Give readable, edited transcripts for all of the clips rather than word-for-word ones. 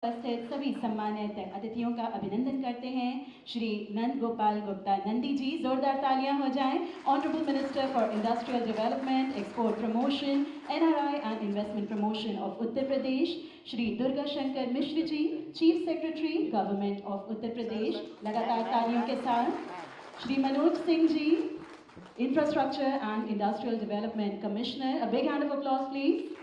उपस्थित सभी सम्मानित अतिथियों का अभिनंदन करते हैं। श्री नंद गोपाल गुप्ता नंदी जी, जोरदार तालियां हो जाएं। Honourable minister for industrial development, export promotion, NRI and investment promotion of Uttar Pradesh, Shri Durga Shankar Mishra ji, chief secretary government of Uttar Pradesh, लगातार तालियों के साथ। Shri Manoj Singh ji, infrastructure and industrial development commissioner, a big hand of applause please.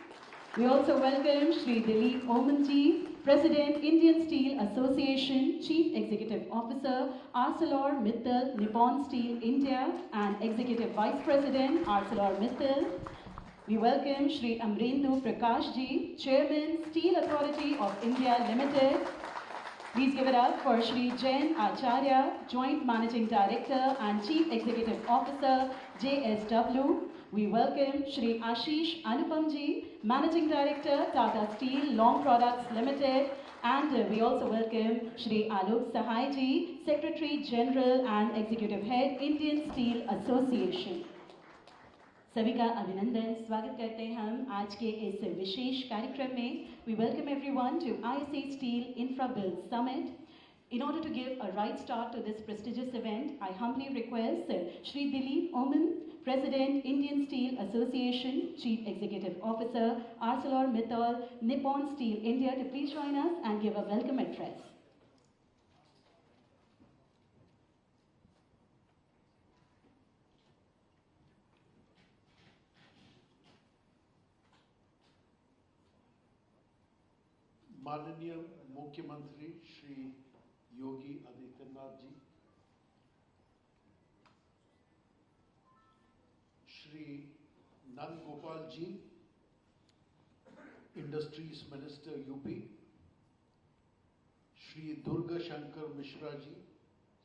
We also welcome Shri Dilip Omanji, President, Indian Steel Association, Chief Executive Officer, ArcelorMittal Nippon Steel India, and Executive Vice President, ArcelorMittal. We welcome Shri Amrendu Prakash Ji, Chairman, Steel Authority of India Limited. Please give it up for Shri Jain Acharya, Joint Managing Director and Chief Executive Officer, JSW. We welcome Shri Ashish Anupamji, Managing Director, Tata Steel Long Products Limited. And we also welcome Shri Alok Sahai Ji, Secretary General and Executive Head, Indian Steel Association. सभी का अभिनंदन स्वागत करते हैं हम आज के इस विशेष कार्यक्रम में। We welcome everyone to ISA Steel InfraBuild Summit. In order to give a right start to this prestigious event, I humbly request Shri Dilip Oman, President, Indian Steel Association, Chief Executive Officer, ArcelorMittal Nippon Steel India, to please join us and give a welcome address. माननीय मुख्यमंत्री Shri Yogi Adityanath ji, Shri Nand Gopal ji, industries minister UP, Shri Durga Shankar Mishra ji,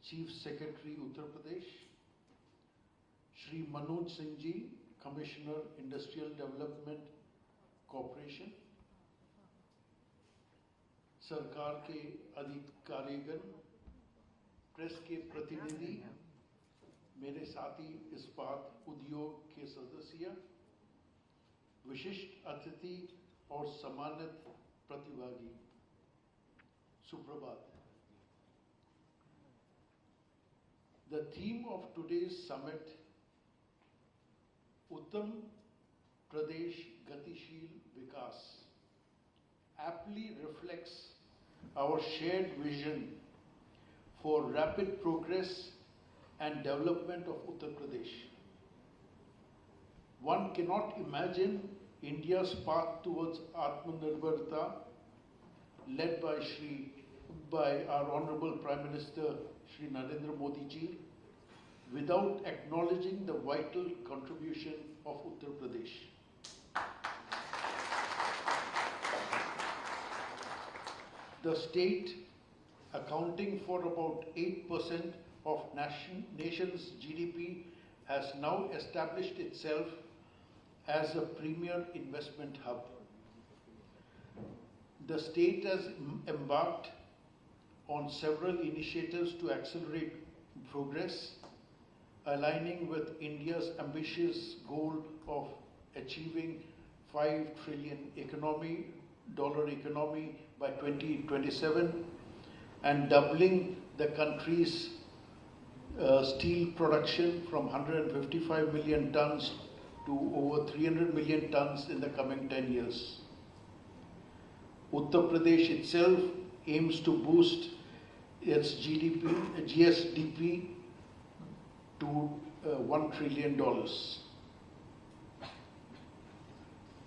chief secretary Uttar Pradesh, Shri Manoj Singh ji, commissioner industrial development corporation, सरकार के अधिकारीगण, press के प्रतिनिधि, मेरे साथी इस्पात उद्योग के सदस्य, विशिष्ट अतिथि और सम्मानित प्रतिभागी, सुप्रभात। The theme of today's summit, उत्तम प्रदेश गतिशील विकास, aptly reflects our shared vision for rapid progress and development of Uttar Pradesh. One cannot imagine India's path towards Atmanirbharta led by our Honorable Prime Minister Shri Narendra Modi ji without acknowledging the vital contribution of Uttar Pradesh. The state, accounting for about 8% of nation's GDP, has now established itself as a premier investment hub. The state has embarked on several initiatives to accelerate progress, aligning with India's ambitious goal of achieving $5 trillion dollar economy by 2027 and doubling the country's steel production from 155 million tons to over 300 million tons in the coming 10 years. Uttar Pradesh itself aims to boost its GSDP to $1 trillion.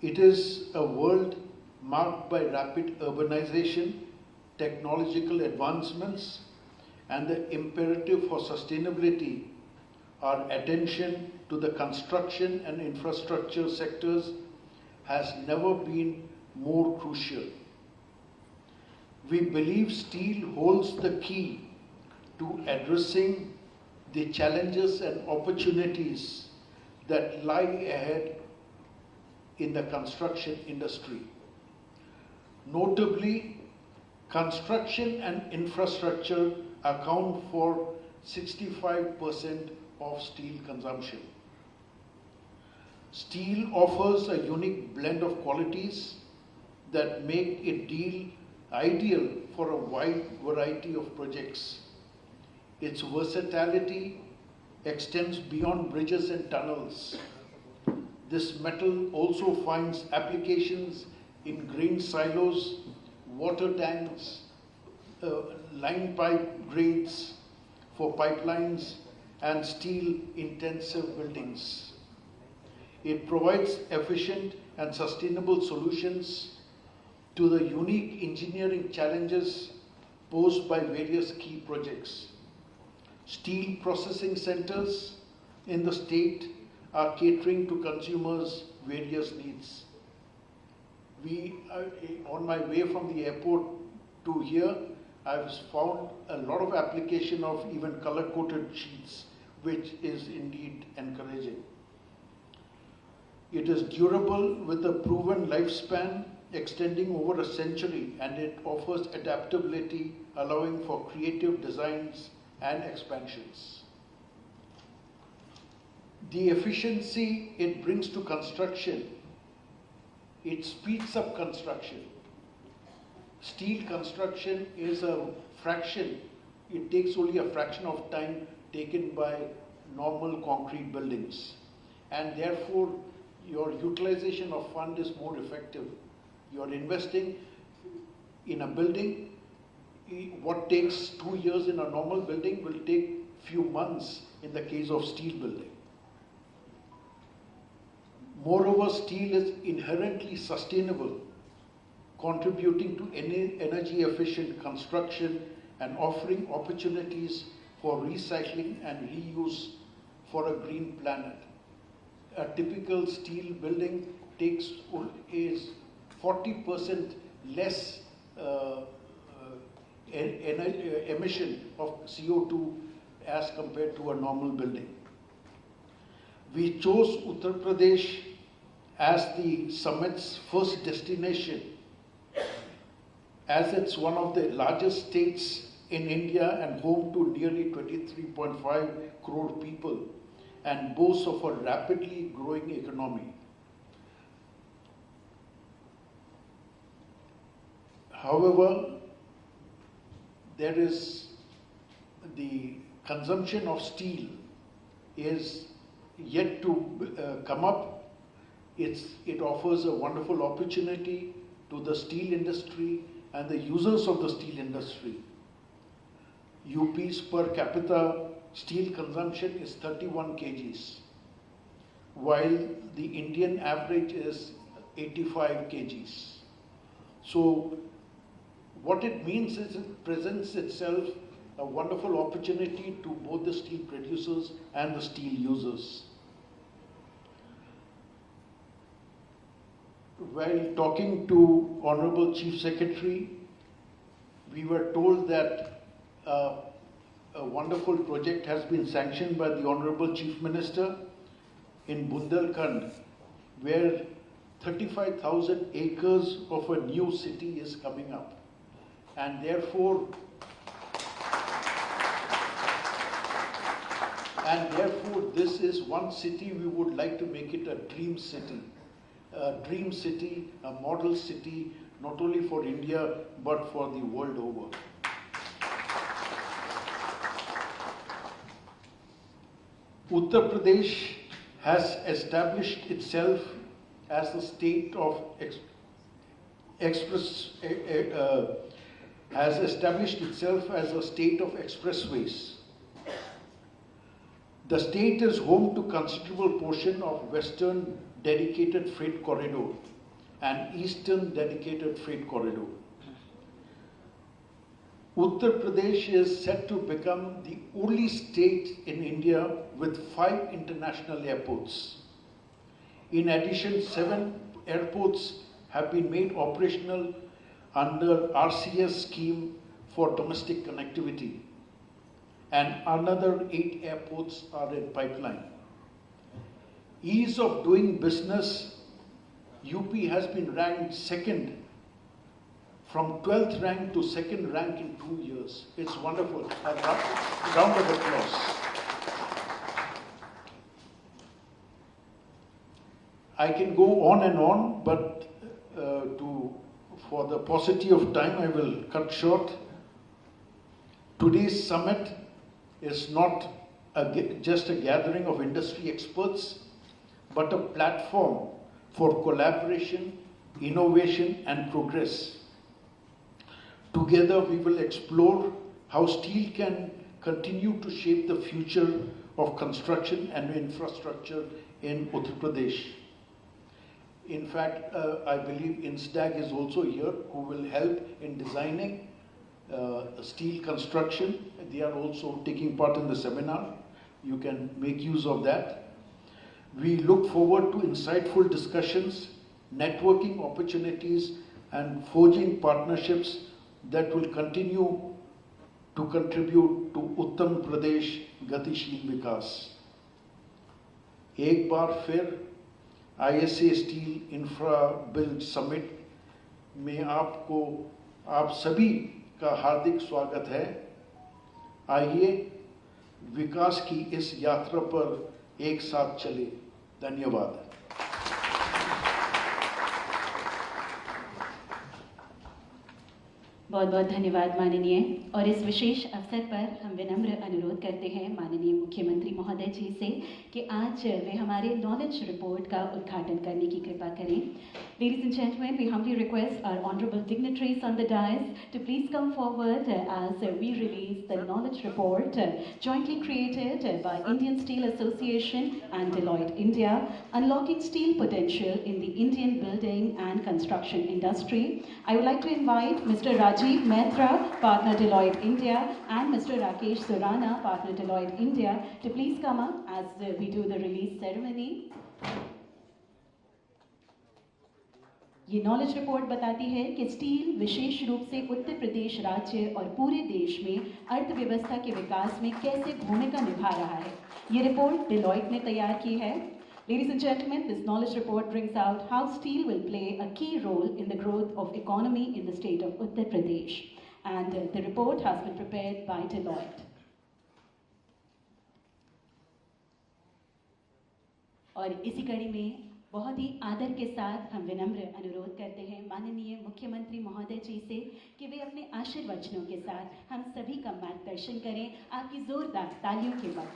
It is a world marked by rapid urbanization, technological advancements, and the imperative for sustainability. Our attention to the construction and infrastructure sectors has never been more crucial. We believe steel holds the key to addressing the challenges and opportunities that lie ahead in the construction industry. Notably, construction and infrastructure account for 65% of steel consumption. Steel offers a unique blend of qualities that make it deal ideal for a wide variety of projects. Its versatility extends beyond bridges and tunnels. This metal also finds applications in grain silos, water tanks, line pipe grades for pipelines, and steel-intensive buildings. It provides efficient and sustainable solutions to the unique engineering challenges posed by various key projects. Steel processing centers in the state are catering to consumers' various needs. On my way from the airport to here, I've found a lot of application of even color-coated sheets, which is indeed encouraging. It is durable with a proven lifespan extending over a century, and it offers adaptability, allowing for creative designs and expansions. The efficiency it brings to construction, it speeds up construction. Steel construction is a fraction, it takes only a fraction of time taken by normal concrete buildings. And therefore, your utilization of fund is more effective. You're investing in a building, what takes 2 years in a normal building will take few months in the case of steel building. Moreover, steel is inherently sustainable, contributing to energy efficient construction and offering opportunities for recycling and reuse for a green planet. A typical steel building is 40% less emission of CO2 as compared to a normal building. We chose Uttar Pradesh as the summit's first destination, as it's one of the largest states in India and home to nearly 23.5 crore people and boasts of a rapidly growing economy. However, there is the consumption of steel is yet to come up. It offers a wonderful opportunity to the steel industry and the users of the steel industry. UP's per capita steel consumption is 31 kgs, while the Indian average is 85 kgs. So what it means is it presents itself a wonderful opportunity to both the steel producers and the steel users. While talking to Honorable Chief Secretary, we were told that a wonderful project has been sanctioned by the Honorable Chief Minister in Bundelkhand, where 35,000 acres of a new city is coming up. And therefore, this is one city we would like to make it a dream city. A dream city, a model city, not only for India, but for the world over. Uttar Pradesh has established itself as a state of expressways. The state is home to considerable portion of Western Dedicated Freight Corridor and Eastern Dedicated Freight Corridor. Uttar Pradesh is set to become the only state in India with 5 international airports. In addition, 7 airports have been made operational under RCS scheme for domestic connectivity, and another 8 airports are in pipeline. Ease of doing business, UP has been ranked second, from 12th rank to 2nd rank in 2 years. It's wonderful. A round of applause. I can go on and on, but For the paucity of time, I will cut short. Today's summit is not just a gathering of industry experts, but a platform for collaboration, innovation, and progress. Together, we will explore how steel can continue to shape the future of construction and infrastructure in Uttar Pradesh. In fact, I believe INSDAG is also here, who will help in designing steel construction. They are also taking part in the seminar. You can make use of that. We look forward to insightful discussions, networking opportunities, and forging partnerships that will continue to contribute to Uttar Pradesh गतिशील विकास. एक बार फिर ISA steel infra build summit में आप सभी का हार्दिक स्वागत है. आइए विकास की इस यात्रा पर एक साथ चले. धन्यवाद. बहुत बहुत धन्यवाद माननीय. और इस विशेष अवसर पर हम विनम्र अनुरोध करते हैं माननीय मुख्यमंत्री महोदय जी से कि आज वे हमारे नॉलेज रिपोर्ट का उद्घाटन करने की कृपा करें. Ladies and gentlemen, we humbly request our honorable dignitaries on the dais to please come forward as we release the knowledge report jointly created by Indian Steel Association and Deloitte India, Unlocking Steel Potential in the Indian Building and Construction Industry. I would like to invite Mr. Rajiv Mehta, partner Deloitte India, and Mr. Rakesh Surana, partner Deloitte India, to please come up as we do the release ceremony. ये knowledge report बताती है कि steel विशेष रूप से उत्तर प्रदेश राज्य और पूरे देश में अर्थव्यवस्था के विकास में कैसे भूमिका निभा रहा है. ये रिपोर्ट डिलॉयट ने तैयार की है. Ladies and gentlemen, this knowledge report brings out how steel will play a key role in the growth of economy in the state of Uttar Pradesh. And the report has been prepared by Deloitte. और इसी कड़ी में बहुत ही आदर के साथ हम विनम्र अनुरोध करते हैं माननीय मुख्यमंत्री महोदय जी से कि वे अपने आशीर्वचनों के साथ हम सभी का मार्गदर्शन करें. आपकी जोरदार तालियों के बाद.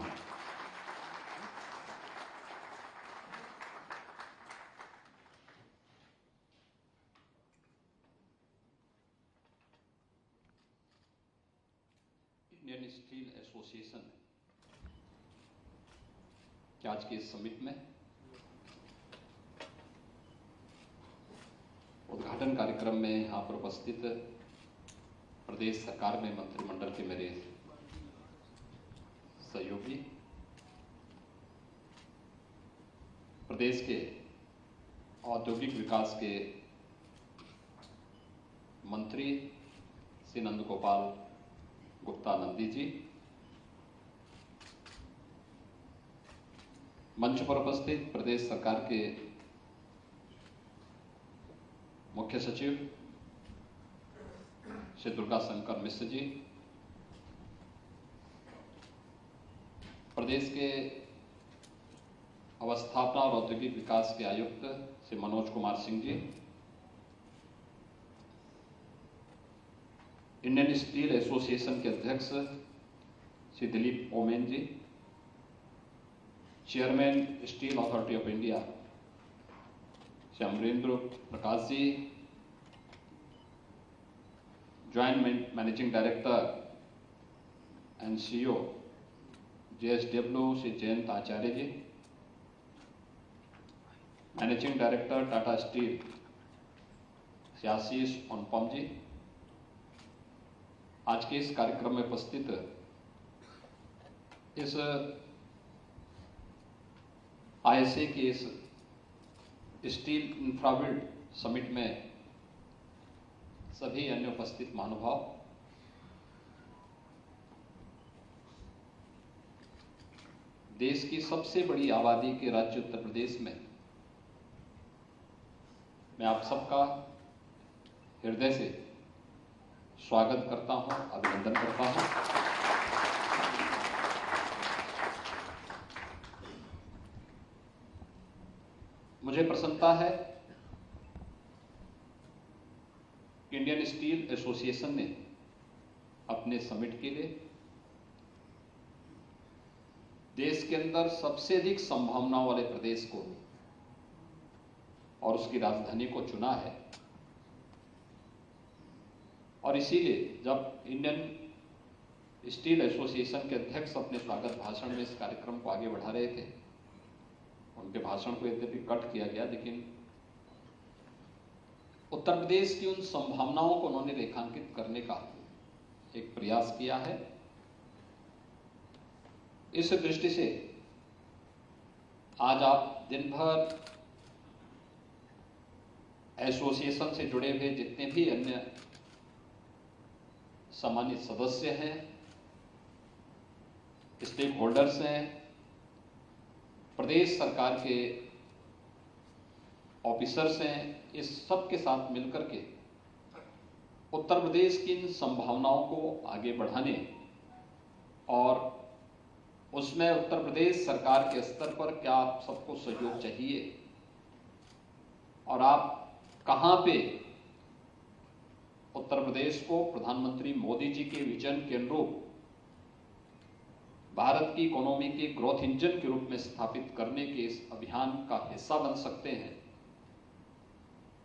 इंडियन स्टील एसोसिएशन के आज के इस समिट में उद्घाटन कार्यक्रम में यहाँ पर उपस्थित प्रदेश सरकार में मंत्रिमंडल के मेरे सहयोगी, प्रदेश के औद्योगिक विकास के मंत्री श्री नंद गोपाल गुप्ता नंदी जी, मंच पर उपस्थित प्रदेश सरकार के मुख्य सचिव श्री दुर्गा शंकर मिश्र जी, प्रदेश के अवस्थापना और औद्योगिक विकास के आयुक्त Shri Manoj Kumar Singh ji, Indian steel association के अध्यक्ष Shri Dilip Oommen ji, chairman steel authority of India Shri Amarendra Prakash ji, joint managing director and CEO JSW Shri Jayant Acharya ji, managing director Tata steel Shri Ashish Anupam ji, आज के इस कार्यक्रम में उपस्थित इस ISA के इस स्टील इंफ्राबिल्ड समिट में सभी अन्य उपस्थित महानुभाव, देश की सबसे बड़ी आबादी के राज्य उत्तर प्रदेश में मैं आप सबका हृदय से स्वागत करता हूं, अभिनंदन करता हूं. मुझे प्रसन्नता है स्टील एसोसिएशन ने अपने समिट के लिए देश के अंदर सबसे अधिक संभावनाओं वाले प्रदेश को और उसकी राजधानी को चुना है। और इसीलिए जब इंडियन स्टील एसोसिएशन के अध्यक्ष अपने स्वागत भाषण में इस कार्यक्रम को आगे बढ़ा रहे थे, उनके भाषण को यद्यपि कट किया गया, लेकिन उत्तर प्रदेश की उन संभावनाओं को उन्होंने रेखांकित करने का एक प्रयास किया है। इस दृष्टि से आज आप दिन भर एसोसिएशन से जुड़े हुए जितने भी अन्य सम्मानित सदस्य हैं, स्टेक होल्डर्स हैं, प्रदेश सरकार के ऑफिसर्स हैं, इस सब के साथ मिलकर के उत्तर प्रदेश की इन संभावनाओं को आगे बढ़ाने और उसमें उत्तर प्रदेश सरकार के स्तर पर क्या आप सबको सहयोग चाहिए और आप कहां पे उत्तर प्रदेश को प्रधानमंत्री मोदी जी के विजन के अनुरूप भारत की इकोनॉमी के ग्रोथ इंजन के रूप में स्थापित करने के इस अभियान का हिस्सा बन सकते हैं,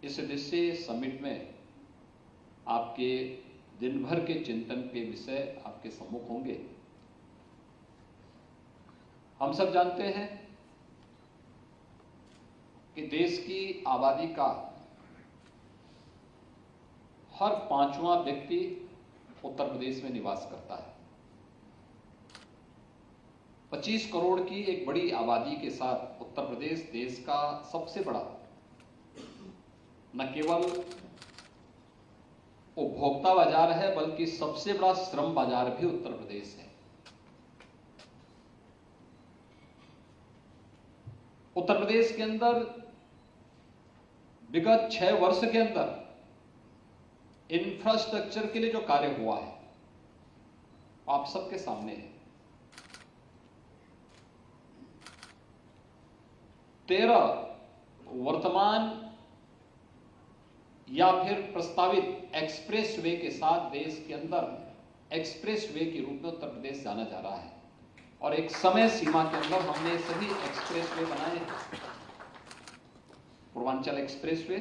इस दृष्टि से समिट में आपके दिन भर के चिंतन के विषय आपके सम्मुख होंगे। हम सब जानते हैं कि देश की आबादी का हर 5वां व्यक्ति उत्तर प्रदेश में निवास करता है। 25 करोड़ की एक बड़ी आबादी के साथ उत्तर प्रदेश देश का सबसे बड़ा न केवल उपभोक्ता बाजार है बल्कि सबसे बड़ा श्रम बाजार भी उत्तर प्रदेश है। उत्तर प्रदेश के अंदर विगत 6 वर्ष के अंदर इंफ्रास्ट्रक्चर के लिए जो कार्य हुआ है आप सबके सामने है। 13 वर्तमान या फिर प्रस्तावित एक्सप्रेस वे के साथ देश के अंदर एक्सप्रेस वे के रूप में उत्तर प्रदेश जाना जा रहा है और एक समय सीमा के अंदर हमने सभी एक्सप्रेस वे बनाए हैं। पूर्वांचल एक्सप्रेस वे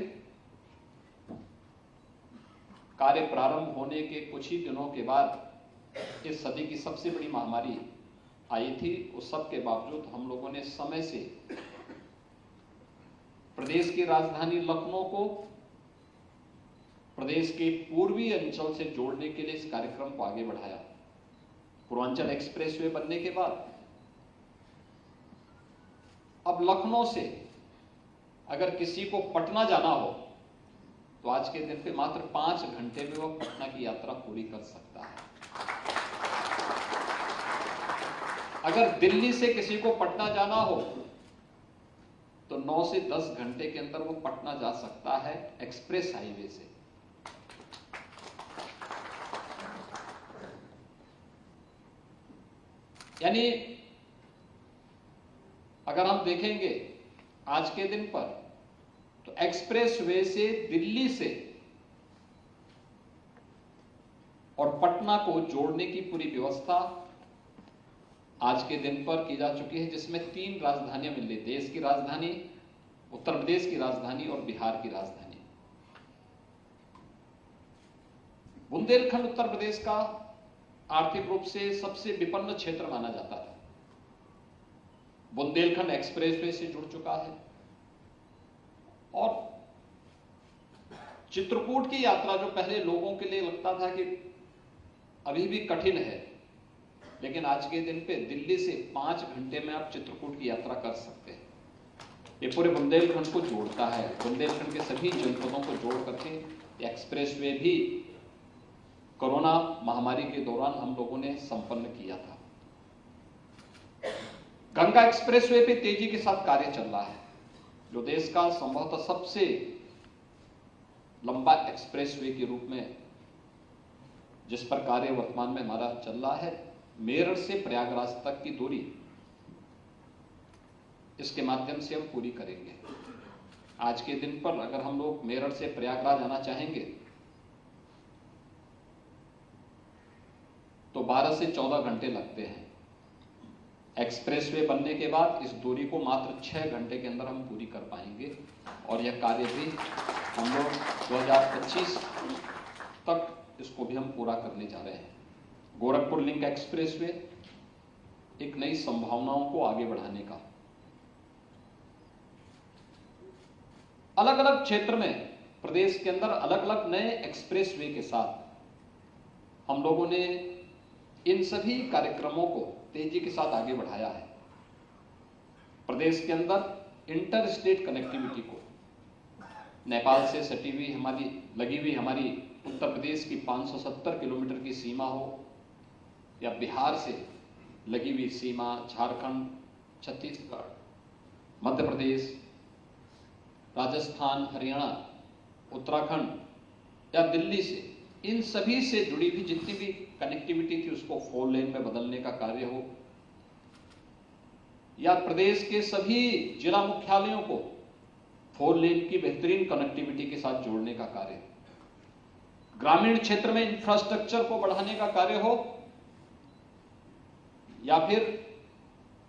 कार्य प्रारंभ होने के कुछ ही दिनों के बाद इस सदी की सबसे बड़ी महामारी आई थी। उस सब के बावजूद हम लोगों ने समय से प्रदेश की राजधानी लखनऊ को प्रदेश के पूर्वी अंचल से जोड़ने के लिए इस कार्यक्रम को आगे बढ़ाया। पूर्वांचल एक्सप्रेसवे बनने के बाद अब लखनऊ से अगर किसी को पटना जाना हो तो आज के दिन पे मात्र 5 घंटे में वह पटना की यात्रा पूरी कर सकता है। अगर दिल्ली से किसी को पटना जाना हो तो 9 से 10 घंटे के अंदर वो पटना जा सकता है एक्सप्रेस हाईवे से। यानी अगर हम देखेंगे आज के दिन पर तो एक्सप्रेस वे से दिल्ली से और पटना को जोड़ने की पूरी व्यवस्था आज के दिन पर की जा चुकी है, जिसमें 3 राजधानियां मिल रही, देश की राजधानी, उत्तर प्रदेश की राजधानी और बिहार की राजधानी। बुंदेलखंड उत्तर प्रदेश का आर्थिक रूप से सबसे विपन्न क्षेत्र माना जाता था। बुंदेलखंड एक्सप्रेसवे से जुड़ चुका है और चित्रकूट की यात्रा जो पहले लोगों के लिए लगता था कि अभी भी कठिन है, लेकिन आज के दिन पे दिल्ली से 5 घंटे में आप चित्रकूट की यात्रा कर सकते हैं। ये पूरे बुंदेलखंड को जोड़ता है। बुंदेलखंड के सभी जनपदों को जोड़ करके एक्सप्रेसवे भी कोरोना महामारी के दौरान हम लोगों ने संपन्न किया था। गंगा एक्सप्रेसवे पे तेजी के साथ कार्य चल रहा है, जो देश का संभवतः सबसे लंबा एक्सप्रेसवे के रूप में जिस पर कार्य वर्तमान में हमारा चल रहा है। मेरठ से प्रयागराज तक की दूरी इसके माध्यम से हम पूरी करेंगे। आज के दिन पर अगर हम लोग मेरठ से प्रयागराज आना चाहेंगे तो 12 से 14 घंटे लगते हैं। एक्सप्रेसवे बनने के बाद इस दूरी को मात्र 6 घंटे के अंदर हम पूरी कर पाएंगे और यह कार्य भी हम लोग 2025 तक इसको भी हम पूरा करने जा रहे हैं। गोरखपुर लिंक एक्सप्रेसवे एक नई संभावनाओं को आगे बढ़ाने का, अलग अलग क्षेत्र में प्रदेश के अंदर अलग अलग नए एक्सप्रेसवे के साथ हम लोगों ने इन सभी कार्यक्रमों को तेजी के साथ आगे बढ़ाया है। प्रदेश के अंदर इंटर स्टेट कनेक्टिविटी को, नेपाल से सटी हुई हमारी लगी हुई हमारी उत्तर प्रदेश की 570 किलोमीटर की सीमा हो या बिहार से लगी हुई सीमा, झारखंड, छत्तीसगढ़, मध्य प्रदेश, राजस्थान, हरियाणा, उत्तराखंड या दिल्ली से, इन सभी से जुड़ी हुई जितनी भी कनेक्टिविटी थी उसको 4 लेन में बदलने का कार्य हो, या प्रदेश के सभी जिला मुख्यालयों को 4 लेन की बेहतरीन कनेक्टिविटी के साथ जोड़ने का कार्य, ग्रामीण क्षेत्र में इंफ्रास्ट्रक्चर को बढ़ाने का कार्य हो, या फिर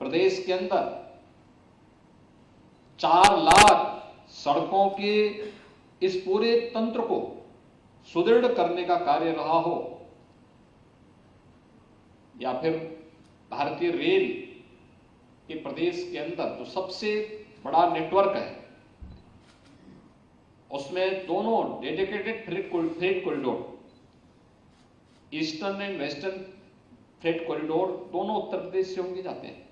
प्रदेश के अंदर 4 लाख सड़कों के इस पूरे तंत्र को सुदृढ़ करने का कार्य रहा हो, या फिर भारतीय रेल के प्रदेश के अंदर जो सबसे बड़ा नेटवर्क है उसमें दोनों dedicated freight corridor, eastern and western freight corridor दोनों उत्तर प्रदेश से होंगे जाते हैं।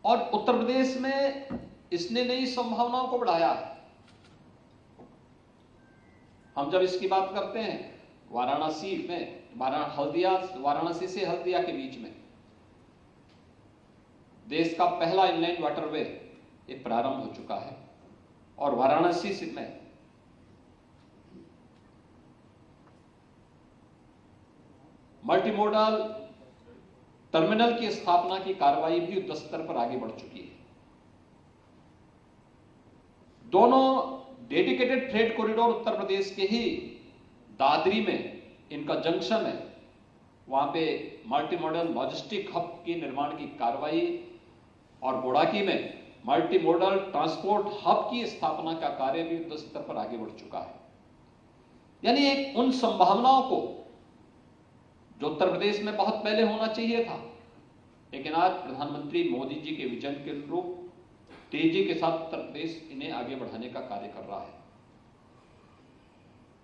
और उत्तर प्रदेश में इसने नई संभावनाओं को बढ़ाया है। हम जब इसकी बात करते हैं, वाराणसी में वाराणसी से हल्दिया के बीच में देश का पहला इनलैंड वाटरवे एक प्रारंभ हो चुका है और वाराणसी से में मल्टीमोडल टर्मिनल की स्थापना की कार्रवाई भी युद्ध स्तर पर आगे बढ़ चुकी है। दोनों dedicated freight corridor Uttar Pradesh के ही दादरी में इनका जंक्शन है, वहां पे मल्टी मॉडल लॉजिस्टिक हब की निर्माण की कार्रवाई और बोड़ाकी में मल्टी मॉडल ट्रांसपोर्ट हब की स्थापना का कार्य भी युद्ध स्तर पर आगे बढ़ चुका है। यानी एक उन संभावनाओं को जो उत्तर प्रदेश में बहुत पहले होना चाहिए था, लेकिन आज प्रधानमंत्री मोदी जी के विजन के अनुरूप तेजी के साथ उत्तर प्रदेश इन्हें आगे बढ़ाने का कार्य कर रहा है।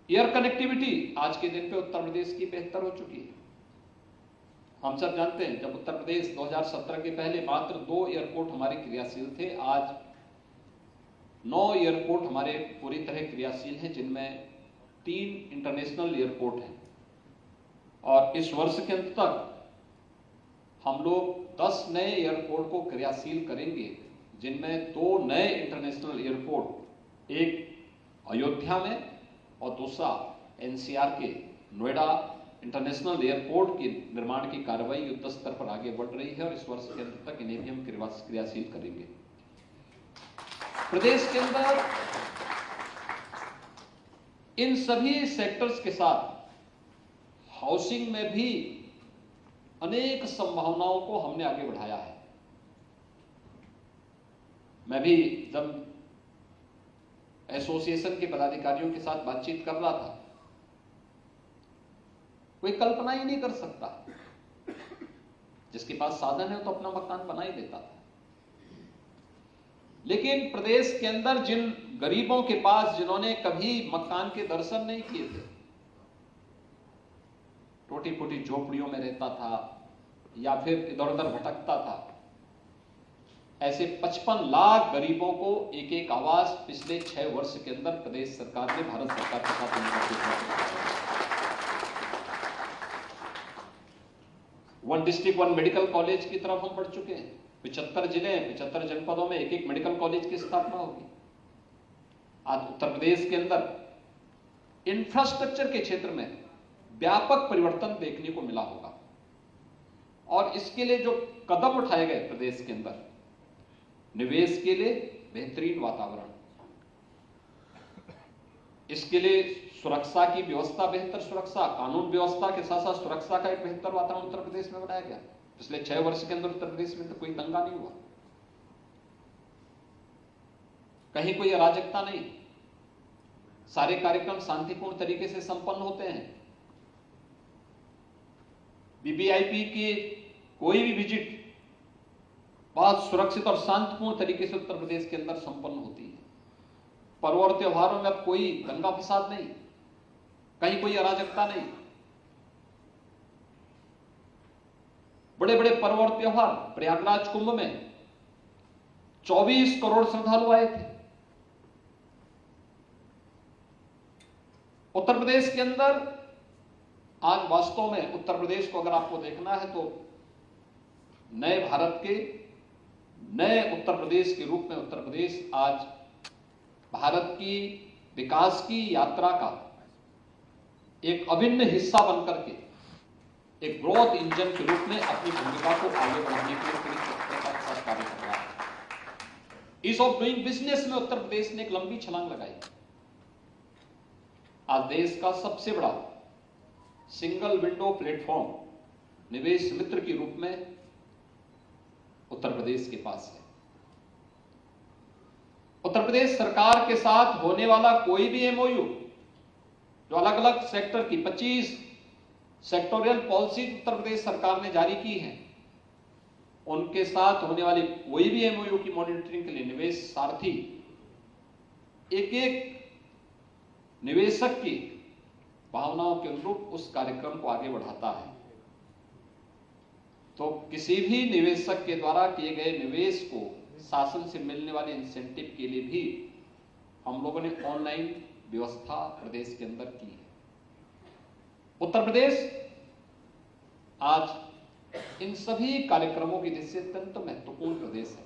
एयर कनेक्टिविटी आज के दिन पे उत्तर प्रदेश की बेहतर हो चुकी है। हम सब जानते हैं जब उत्तर प्रदेश 2017 के पहले मात्र 2 एयरपोर्ट हमारे क्रियाशील थे, आज 9 एयरपोर्ट हमारे पूरी तरह क्रियाशील हैं, जिनमें 3 इंटरनेशनल एयरपोर्ट हैं। और इस वर्ष के अंत तक हम लोग 10 नए एयरपोर्ट को क्रियाशील करेंगे, जिनमें 2 नए इंटरनेशनल एयरपोर्ट, एक अयोध्या में और दूसरा एनसीआर के नोएडा इंटरनेशनल एयरपोर्ट के निर्माण की कार्रवाई युद्ध स्तर पर आगे बढ़ रही है और इस वर्ष के अंत तक इन्हें भी हम क्रियाशील करेंगे। प्रदेश के अंदर इन सभी सेक्टर्स के साथ हाउसिंग में भी अनेक संभावनाओं को हमने आगे बढ़ाया है। मैं भी जब एसोसिएशन के पदाधिकारियों के साथ बातचीत कर रहा था, कोई कल्पना ही नहीं कर सकता, जिसके पास साधन है तो अपना मकान बना ही देता था। लेकिन प्रदेश के अंदर जिन गरीबों के पास, जिन्होंने कभी मकान के दर्शन नहीं किए थे, टूटी फूटी झोपड़ियों में रहता था या फिर इधर उधर भटकता था, ऐसे 55 लाख गरीबों को एक एक आवास पिछले 6 वर्ष के अंदर प्रदेश सरकार ने भारत सरकार के साथ one district one medical college की तरफ हम बढ़ चुके हैं। 75 जिले, 75 जनपदों में एक एक मेडिकल कॉलेज की स्थापना होगी। आज उत्तर प्रदेश के अंदर इंफ्रास्ट्रक्चर के क्षेत्र में व्यापक परिवर्तन देखने को मिला होगा और इसके लिए जो कदम उठाए गए प्रदेश के अंदर, निवेश के लिए बेहतरीन वातावरण, इसके लिए सुरक्षा की व्यवस्था, बेहतर सुरक्षा, कानून व्यवस्था के साथ साथ सुरक्षा का एक बेहतर वातावरण उत्तर प्रदेश में बनाया गया। पिछले 6 वर्ष के अंदर उत्तर प्रदेश में तो कोई दंगा नहीं हुआ, कहीं कोई अराजकता नहीं, सारे कार्यक्रम शांतिपूर्ण तरीके से संपन्न होते हैं। वीवीआईपी की कोई भी विजिट बहुत सुरक्षित और शांतिपूर्ण तरीके से उत्तर प्रदेश के अंदर संपन्न होती है। पर्व और त्योहारों में अब कोई दंगा फसाद नहीं, कहीं कोई अराजकता नहीं। बड़े बड़े पर्व और त्योहार, प्रयागराज कुंभ में 24 करोड़ श्रद्धालु आए थे। उत्तर प्रदेश के अंदर आज वास्तव में उत्तर प्रदेश को अगर आपको देखना है तो नए भारत के, नए उत्तर प्रदेश के रूप में उत्तर प्रदेश आज भारत की विकास की यात्रा का एक अभिन्न हिस्सा बनकर के एक ग्रोथ इंजन के रूप में अपनी भूमिका को आगे बढ़ाने के लिए पूरी तत्परता के साथ कार्य कर रहा है। ईज ऑफ डूइंग बिजनेस में उत्तर प्रदेश ने एक लंबी छलांग लगाई। आज देश का सबसे बड़ा सिंगल विंडो प्लेटफॉर्म निवेश मित्र के रूप में उत्तर प्रदेश के पास है। उत्तर प्रदेश सरकार के साथ होने वाला कोई भी एमओयू, जो अलग अलग सेक्टर की 25 सेक्टोरियल पॉलिसी उत्तर प्रदेश सरकार ने जारी की है, उनके साथ होने वाली कोई भी एमओयू की मॉनिटरिंग के लिए निवेश सारथी एक एक निवेशक की भावनाओं के अनुरूप उस कार्यक्रम को आगे बढ़ाता है। तो किसी भी निवेशक के द्वारा किए गए निवेश को शासन से मिलने वाले इंसेंटिव के लिए भी हम लोगों ने ऑनलाइन व्यवस्था प्रदेश के अंदर की है। उत्तर प्रदेश आज इन सभी कार्यक्रमों की दृष्टि से अत्यंत महत्वपूर्ण प्रदेश है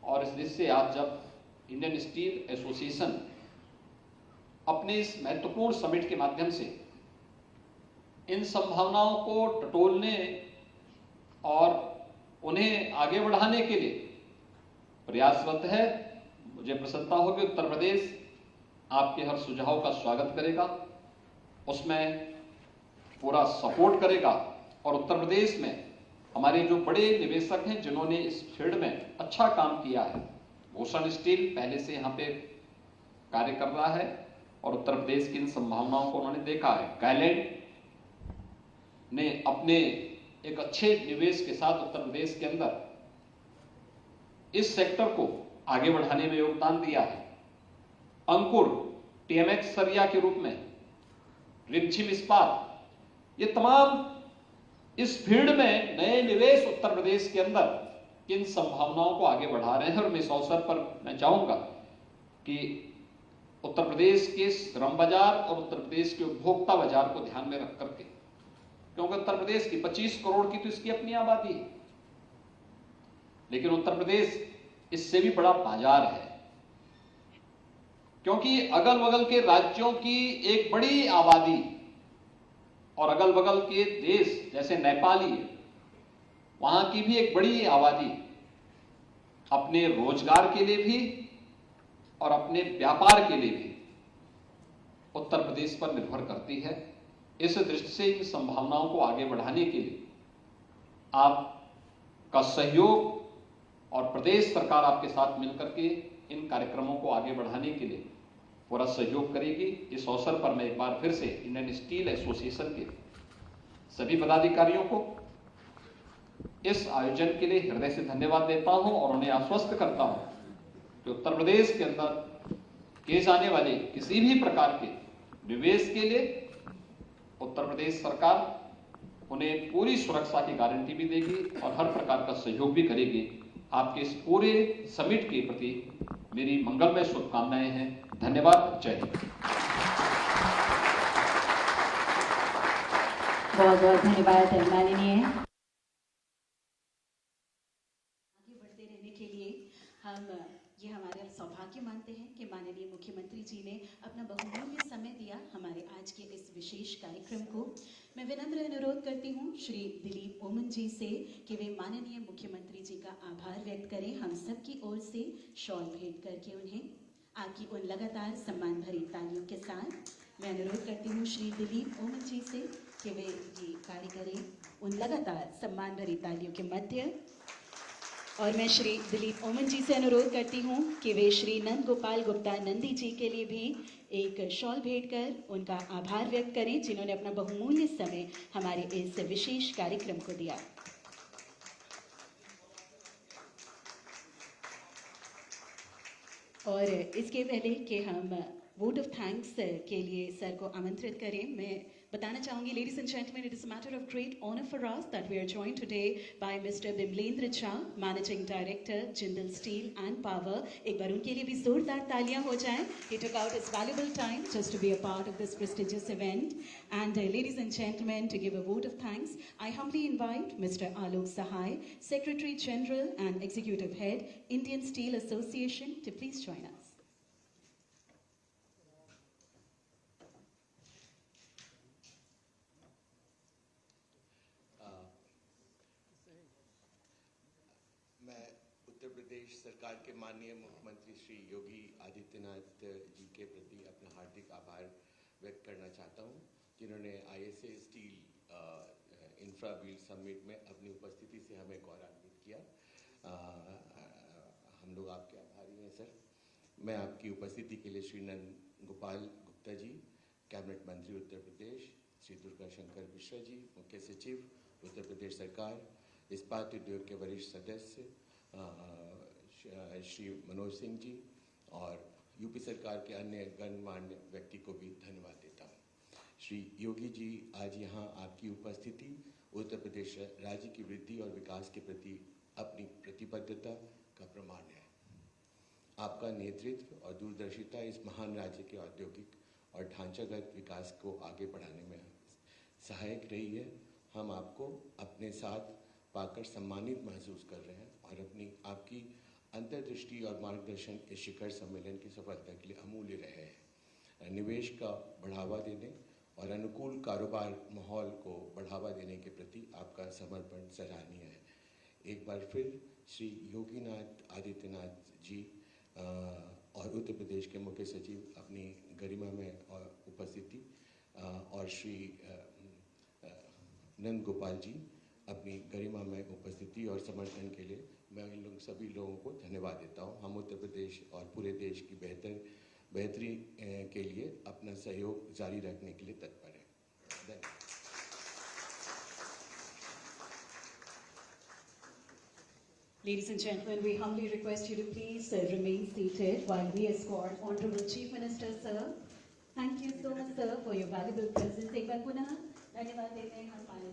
और इस दृष्टि से आज जब इंडियन स्टील एसोसिएशन अपने इस महत्वपूर्ण समिट के माध्यम से इन संभावनाओं को टटोलने और उन्हें आगे बढ़ाने के लिए प्रयासरत है, मुझे प्रसन्नता होगी उत्तर प्रदेश आपके हर सुझाव का स्वागत करेगा, उसमें पूरा सपोर्ट करेगा और उत्तर प्रदेश में हमारे जो बड़े निवेशक हैं जिन्होंने इस फील्ड में अच्छा काम किया है, भूषण स्टील पहले से यहाँ पे कार्य कर रहा है और उत्तर प्रदेश की इन संभावनाओं को उन्होंने देखा है। गायलैंड ने अपने एक अच्छे निवेश के साथ उत्तर प्रदेश के अंदर इस सेक्टर को आगे बढ़ाने में योगदान दिया है। अंकुर टीएमएक्स सरिया के रूप में, रिमझिम इस्पात, ये तमाम इस फील्ड में नए निवेश उत्तर प्रदेश के अंदर इन संभावनाओं को आगे बढ़ा रहे हैं और मैं इस अवसर पर मैं चाहूंगा कि उत्तर प्रदेश के श्रम बाजार और उत्तर प्रदेश के उपभोक्ता बाजार को ध्यान में रख करके, क्योंकि उत्तर प्रदेश की 25 करोड़ की तो इसकी अपनी आबादी है, लेकिन उत्तर प्रदेश इससे भी बड़ा बाजार है क्योंकि अगल बगल के राज्यों की एक बड़ी आबादी और अगल बगल के देश जैसे नेपाल ही है, वहां की भी एक बड़ी आबादी अपने रोजगार के लिए भी और अपने व्यापार के लिए भी उत्तर प्रदेश पर निर्भर करती है। इस दृष्टि से इन संभावनाओं को आगे बढ़ाने के लिए आपका सहयोग और प्रदेश सरकार आपके साथ मिलकर के इन कार्यक्रमों को आगे बढ़ाने के लिए पूरा सहयोग करेगी। इस अवसर पर मैं एक बार फिर से इंडियन स्टील एसोसिएशन के सभी पदाधिकारियों को इस आयोजन के लिए हृदय से धन्यवाद देता हूं और उन्हें आश्वस्त करता हूं कि उत्तर प्रदेश के अंदर किए जाने वाले किसी भी प्रकार के निवेश के लिए उत्तर प्रदेश सरकार उन्हें पूरी सुरक्षा की गारंटी भी देगी और हर प्रकार का सहयोग भी करेगी। आपके इस पूरे समिट के प्रति मेरी मंगलमय शुभकामनाएं हैं। धन्यवाद। जय हिंद। बहुत बहुत धन्यवाद माननीय। आगे बढ़ते रहने के लिए हम ये हमारे सौभाग्य मानते हैं कि माननीय मुख्यमंत्री जी ने अपना बहुमूल्य समय दिया हमारे आज के इस विशेष कार्यक्रम को। मैं विनम्र अनुरोध करती हूँ श्री दिलीप ओमन जी से कि वे माननीय मुख्यमंत्री जी का आभार व्यक्त करें हम सब की ओर से शॉल भेंट करके उन्हें। आपकी उन लगातार सम्मान भरी तालियों के साथ मैं अनुरोध करती हूँ श्री दिलीप ओमन जी से कि वे ये कार्य करें उन लगातार सम्मान भरी तालियों के मध्य। और मैं श्री दिलीप ओमन जी से अनुरोध करती हूँ कि वे श्री नंद गोपाल गुप्ता नंदी जी के लिए भी एक शॉल भेंट कर उनका आभार व्यक्त करें, जिन्होंने अपना बहुमूल्य समय हमारे इस विशेष कार्यक्रम को दिया। और इसके पहले कि हम वोट ऑफ थैंक्स के लिए सर को आमंत्रित करें, मैं बताना चाहूंगी, ladies and gentlemen, it is a matter of great honor for us that we are joined today by Mr. Bimlendra Jha, Managing Director, Jindal Steel and Power. एक बार उनके लिए भी जोरदार तालियां हो जाएं. He took out his valuable time just to be a part of this prestigious event. And ladies and gentlemen, to give a vote of thanks, I humbly invite Mr. Alok Sahai, Secretary General and Executive Head, Indian Steel Association, to please join us. मैं उत्तर प्रदेश सरकार के माननीय मुख्यमंत्री श्री योगी आदित्यनाथ जी के प्रति अपना हार्दिक आभार व्यक्त करना चाहता हूं, जिन्होंने ISA steel infra wheel summit में अपनी उपस्थिति से हमें गौरवान्वित किया। हम लोग आपके आभारी हैं सर। मैं आपकी उपस्थिति के लिए श्री नंद गोपाल गुप्ता जी, कैबिनेट मंत्री उत्तर प्रदेश, श्री दुर्गा शंकर मिश्रा जी, मुख्य सचिव उत्तर प्रदेश सरकार, इस्पात उद्योग के वरिष्ठ सदस्य श्री मनोज सिंह जी और यूपी सरकार के अन्य गणमान्य व्यक्ति को भी धन्यवाद देता हूँ। श्री योगी जी, आज यहाँ आपकी उपस्थिति उत्तर प्रदेश राज्य की वृद्धि और विकास के प्रति अपनी प्रतिबद्धता का प्रमाण है। आपका नेतृत्व और दूरदर्शिता इस महान राज्य के औद्योगिक और ढांचागत विकास को आगे बढ़ाने में सहायक रही है। हम आपको अपने साथ पाकर सम्मानित महसूस कर रहे हैं और आपकी अंतर्दृष्टि और मार्गदर्शन इस शिखर सम्मेलन की सफलता के लिए अमूल्य रहे हैं। निवेश का बढ़ावा देने और अनुकूल कारोबार माहौल को बढ़ावा देने के प्रति आपका समर्पण सराहनीय है। एक बार फिर श्री योगीनाथ आदित्यनाथ जी और उत्तर प्रदेश के मुख्य सचिव अपनी गरिमा में उपस्थिति और श्री नंद गोपाल जी अपनी गरिमा में उपस्थिति और समर्थन के लिए मैं इन सभी लोगों को धन्यवाद देता हूं। हम उत्तर प्रदेश और पूरे देश की बेहतरी के लिए अपना सहयोग जारी रखने के लिए तत्पर हैं। धन्यवाद। Ladies and gentlemen, we humbly request you to please remain seated while we escort Honorable Chief Minister, sir. Thank you so much, sir, for your valuable presence. एक बार पुनः धन्यवाद देते हैं हमारे